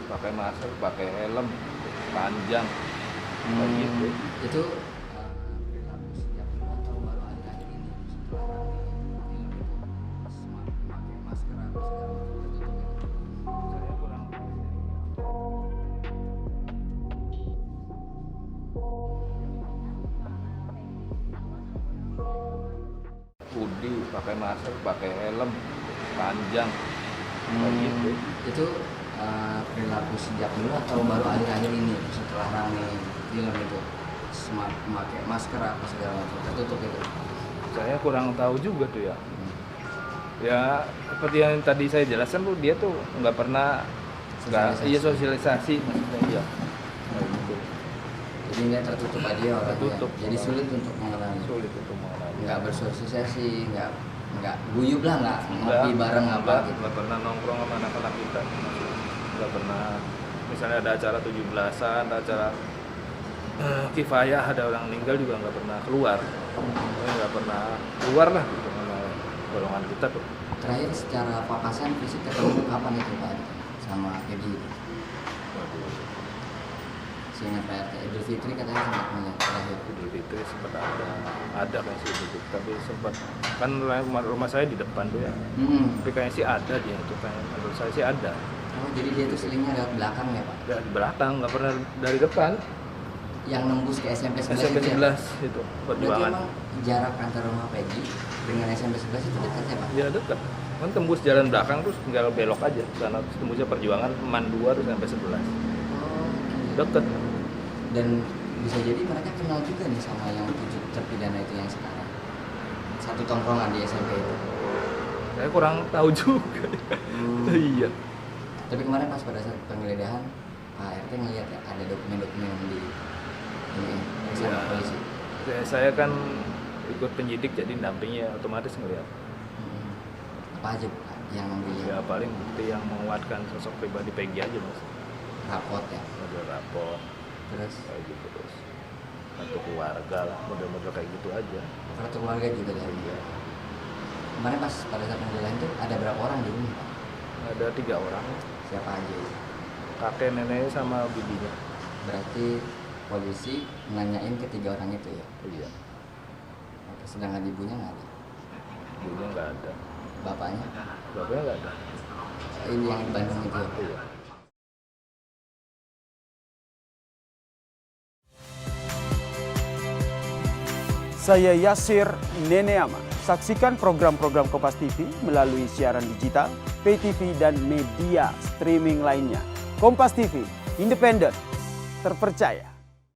pakai masker, pakai helm panjang, kayak gitu. Itu perilaku sejak dulu atau baru akhir-akhir ini setelah rame film itu pakai masker apa segala macam tertutup itu? Saya kurang hoodie, pakai masker, pakai helm panjang, kayak gitu. Itu perilaku sejak dulu atau baru akhir-akhir ini setelah rame film itu memakai masker apa segala macam tertutup itu? Saya kurang tahu juga tuh ya. Ya seperti yang tadi saya jelaskan tuh, dia tuh nggak pernah sosialisasi maksudnya, iya. Kayak gitu. Jadi nggak tertutup aja orangnya. Tertutup. Jadi sulit untuk mengenali. Sulit untuk mengenali. Nggak bersosialisasi, nggak guyup lah, nggak ngopi bareng apa gitu. Nggak pernah nongkrong sama anak-anak kita. Nggak pernah, misalnya ada acara 17-an, ada acara kifayah, ada orang meninggal juga nggak pernah keluar. Nggak pernah keluar lah gitu sama golongan kita tuh. Terakhir secara papasan fisik ketemu kapan itu Pak sama Edi? Seingat Pak RT, Idul Fitri katanya sempat melihat terakhir. Idul Fitri sempat ada kan sih Idul Fitri, tapi sempat kan rumah saya di depan tuh ya. Tapi kayaknya sih ada dia tuh, kayak menurut saya sih ada. Oh, jadi dia tuh selingnya lewat belakang ya Pak? Dari belakang, nggak pernah dari depan. Yang nembus ke SMP 11 SMP itu 11 ya? itu Berarti perjuangan. emang jarak antara rumah Peggy dengan SMP 11 itu dekat ya Pak? Ya dekat. Kan tembus jalan belakang terus tinggal belok aja. Karena tembusnya perjuangan Man 2 terus sampai 11. Oh, Deket. dan bisa jadi mereka kenal juga nih sama yang 7 terpidana itu yang sekarang. Satu tongkrongan di SMP itu. Saya kurang tahu juga. Iya. Tapi kemarin pas pada saat penggeledahan Pak RT ngelihat ya ada dokumen-dokumen di ini sama Ya. polisi. Saya kan ikut penyidik jadi dampingnya otomatis ngeliat. Apa aja Pak yang Ya dilihat? paling bukti yang menguatkan sosok pribadi Peggy aja mas. Rapot ya. Model rapor Terus kayak gitu terus. Untuk keluarga lah, model-model kayak gitu aja. kartu keluarga juga dari dia. Kemarin pas pada saat penggeledahan itu ada berapa orang di rumah Pak? Ada 3 orang, Siapa aja itu? kakek neneknya sama bibinya. Berarti polisi nanyain ketiga orang itu ya. Iya, Oke, sedangkan ibunya nggak ada. ibunya nggak ada, Bapaknya bapaknya nggak ada. ini yang di Bandung itu ya. Iya. Saya Yasir Neneama. Saksikan program-program Kompas TV melalui siaran digital, pay TV, dan media streaming lainnya. Kompas TV, independen, terpercaya.